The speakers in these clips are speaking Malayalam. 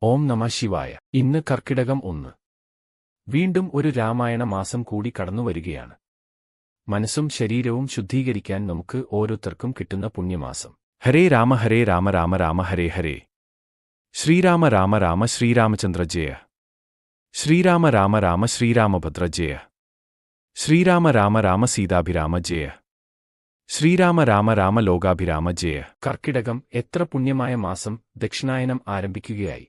ഓം നമഃ ശിവായ. ഇന്ന് കർക്കിടകം 1. വീണ്ടും ഒരു രാമായണ മാസം കൂടി കടന്നുവരികയാണ്. മനസ്സും ശരീരവും ശുദ്ധീകരിക്കാൻ നമുക്ക് ഓരോരുത്തർക്കും കിട്ടുന്ന പുണ്യമാസം. ഹരേ രാമ രാമ രാമ ഹരേ ഹരേ. ശ്രീരാമ രാമ രാമ ശ്രീരാമചന്ദ്ര ജയ. ശ്രീരാമ രാമ രാമ ശ്രീരാമഭദ്ര ജയ. ശ്രീരാമ രാമ രാമ സീതാഭിരാമ ജയ. ശ്രീരാമ രാമ രാമ ലോകാഭിരാമ ജയ. കർക്കിടകം എത്ര പുണ്യമായ മാസം. ദക്ഷിണായനം ആരംഭിക്കുകയായി.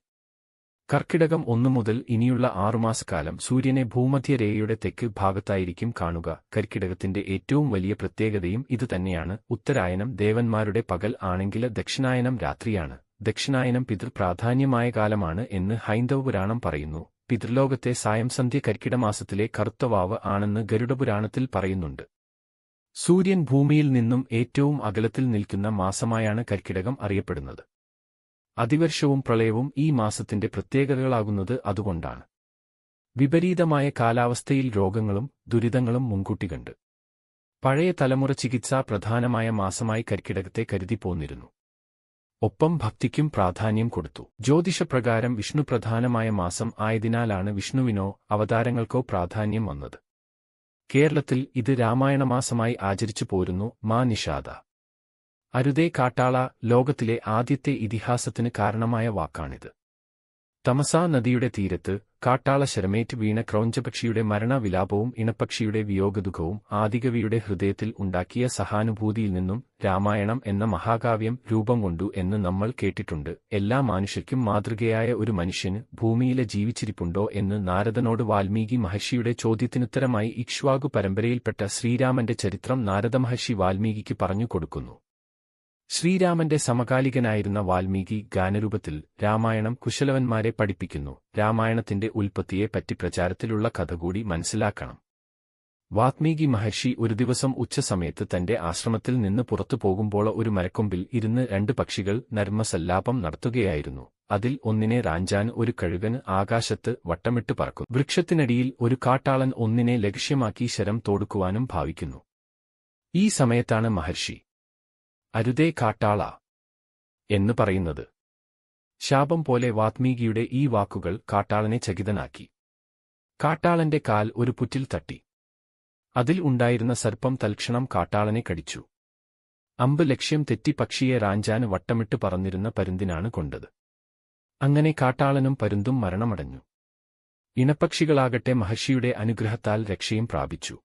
കർക്കിടകം 1 മുതൽ ഇനിയുള്ള 6 മാസക്കാലം സൂര്യനെ ഭൂമധ്യരേഖയുടെ തെക്ക് ഭാഗത്തായിരിക്കും കാണുക. കർക്കിടകത്തിന്റെ ഏറ്റവും വലിയ പ്രത്യേകതയും ഇതുതന്നെയാണ്. ഉത്തരായനം ദേവന്മാരുടെ പകൽ ആണെങ്കിൽ ദക്ഷിണായനം രാത്രിയാണ്. ദക്ഷിണായനം പിതൃപ്രാധാന്യമായ കാലമാണ് എന്ന് ഹൈന്ദവ പുരാണം പറയുന്നു. പിതൃലോകത്തെ സായംസന്ധ്യ കർക്കിടമാസത്തിലെ കറുത്തവാവ് ആണെന്ന് ഗരുഡപുരാണത്തിൽ പറയുന്നുണ്ട്. സൂര്യൻ ഭൂമിയിൽ നിന്നും ഏറ്റവും അകലത്തിൽ നിൽക്കുന്ന മാസമായാണ് കർക്കിടകം അറിയപ്പെടുന്നത്. അതിവർഷവും പ്രളയവും ഈ മാസത്തിന്റെ പ്രത്യേകതകളാകുന്നത് അതുകൊണ്ടാണ്. വിപരീതമായ കാലാവസ്ഥയിൽ രോഗങ്ങളും ദുരിതങ്ങളും മുൻകൂട്ടി കണ്ട് പഴയ തലമുറ ചികിത്സാ പ്രധാനമായ മാസമായി കർക്കിടകത്തെ കരുതിപ്പോന്നിരുന്നു. ഒപ്പം ഭക്തിക്കും പ്രാധാന്യം കൊടുത്തു. ജ്യോതിഷപ്രകാരം വിഷ്ണു പ്രധാനമായ മാസം ആയതിനാലാണ് വിഷ്ണുവിനോ അവതാരങ്ങൾക്കോ പ്രാധാന്യം വന്നത്. കേരളത്തിൽ ഇത് രാമായണമാസമായി ആചരിച്ചു പോരുന്നു. മാ നിഷാദ അരുതേ കാട്ടാള ലോകത്തിലെ ആദ്യത്തെ ഇതിഹാസത്തിന് കാരണമായ വാക്കാണിത്. തമസാ നദിയുടെ തീരത്ത് കാട്ടാള ശരമേറ്റ് വീണ ക്രൗഞ്ചപക്ഷിയുടെ മരണവിലാപവും ഇണപ്പക്ഷിയുടെ വിയോഗദുഃഖവും ആദികവിയുടെ ഹൃദയത്തിൽ ഉണ്ടാക്കിയ സഹാനുഭൂതിയിൽ നിന്നും രാമായണം എന്ന മഹാകാവ്യം രൂപം കൊണ്ടു എന്ന് നമ്മൾ കേട്ടിട്ടുണ്ട്. എല്ലാ മനുഷ്യർക്കും മാതൃകയായ ഒരു മനുഷ്യന് ഭൂമിയിലെ ജീവിച്ചിരിപ്പുണ്ടോ എന്ന് നാരദനോട് വാൽമീകി മഹർഷിയുടെ ചോദ്യത്തിനുത്തരമായി ഇക്ഷ്വാകു പരമ്പരയിൽപ്പെട്ട ശ്രീരാമന്റെ ചരിത്രം നാരദമഹർഷി വാൽമീകിക്ക് പറഞ്ഞു കൊടുക്കുന്നു. ശ്രീരാമന്റെ സമകാലികനായിരുന്ന വാൽമീകി ഗാനരൂപത്തിൽ രാമായണം കുശലവന്മാരെ പഠിപ്പിക്കുന്നു. രാമായണത്തിന്റെ ഉൽപ്പത്തിയെപ്പറ്റി പ്രചാരത്തിലുള്ള കഥ കൂടി മനസ്സിലാക്കണം. വാൽമീകി മഹർഷി ഒരു ദിവസം ഉച്ചസമയത്ത് തന്റെ ആശ്രമത്തിൽ നിന്ന് പുറത്തു പോകുമ്പോൾ ഒരു മരക്കൊമ്പിൽ ഇരുന്ന് 2 പക്ഷികൾ നർമ്മസല്ലാപം നടത്തുകയായിരുന്നു. അതിൽ ഒന്നിനെ റാഞ്ചാൻ ഒരു കഴുകന് ആകാശത്ത് വട്ടമിട്ട് പറക്കുന്നു. വൃക്ഷത്തിനടിയിൽ ഒരു കാട്ടാളൻ ഒന്നിനെ ലക്ഷ്യമാക്കി ശരം തോടുക്കുവാനും ഭാവിക്കുന്നു. ഈ സമയത്താണ് മഹർഷി അരുതേ കാട്ടാള എന്ന് പറയുന്നത്. ശാപം പോലെ വാൽമീകിയുടെ ഈ വാക്കുകൾ കാട്ടാളനെ ചകിതനാക്കി. കാട്ടാളന്റെ കാൽ ഒരു പുറ്റിൽ തട്ടി. അതിൽ ഉണ്ടായിരുന്ന സർപ്പം തൽക്ഷണം കാട്ടാളനെ കടിച്ചു. അമ്പ് ലക്ഷ്യം തെറ്റി പക്ഷിയെ റാഞ്ചാന് വട്ടമിട്ട് പറന്നിരുന്ന പരുന്തിനാണ് കൊണ്ടത്. അങ്ങനെ കാട്ടാളനും പരുന്തും മരണമടഞ്ഞു. ഇണപ്പക്ഷികളാകട്ടെ മഹർഷിയുടെ അനുഗ്രഹത്താൽ രക്ഷയും പ്രാപിച്ചു.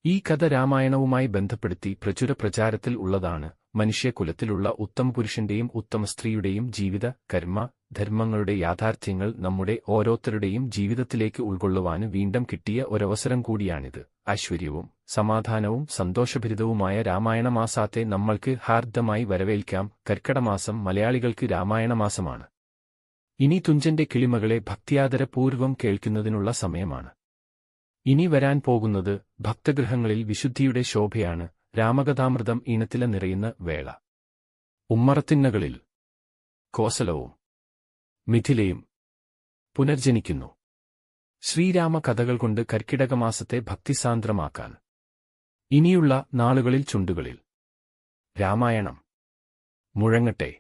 ഈ കഥ രാമായണവുമായി ബന്ധപ്പെടുത്തി പ്രചുര പ്രചാരത്തിൽ ഉള്ളതാണ്. മനുഷ്യകുലത്തിലുള്ള ഉത്തമപുരുഷന്റെയും ഉത്തമ സ്ത്രീയുടെയും ജീവിത കർമ്മ ധർമ്മങ്ങളുടെ യാഥാർത്ഥ്യങ്ങൾ നമ്മുടെ ഓരോരുത്തരുടെയും ജീവിതത്തിലേക്ക് ഉൾക്കൊള്ളുവാന് വീണ്ടും കിട്ടിയ ഒരവസരം കൂടിയാണിത്. ഐശ്വര്യവും സമാധാനവും സന്തോഷഭരിതവുമായ രാമായണമാസത്തെ നമ്മൾക്ക് ഹാർദമായി വരവേൽക്കാം. കർക്കിടമാസം മലയാളികൾക്ക് രാമായണമാസമാണ്. ഇനി തുഞ്ചന്റെ കിളിമകളെ ഭക്തിയാദരപൂർവം കേൾക്കുന്നതിനുള്ള സമയമാണ്. ഇനി വരാൻ പോകുന്നത് ഭക്തഗൃഹങ്ങളിൽ വിശുദ്ധിയുടെ ശോഭയാണ്. രാമകഥാമൃതം ഈണത്തില നിറയുന്ന വേള. ഉമ്മറത്തിന്നകളിൽ കോസലവും മിഥിലയും പുനർജനിക്കുന്നു. ശ്രീരാമ കഥകൾ കൊണ്ട് കർക്കിടകമാസത്തെ ഭക്തിസാന്ദ്രമാക്കാൻ ഇനിയുള്ള നാളുകളിൽ ചുണ്ടുകളിൽ രാമായണം മുഴങ്ങട്ടെ.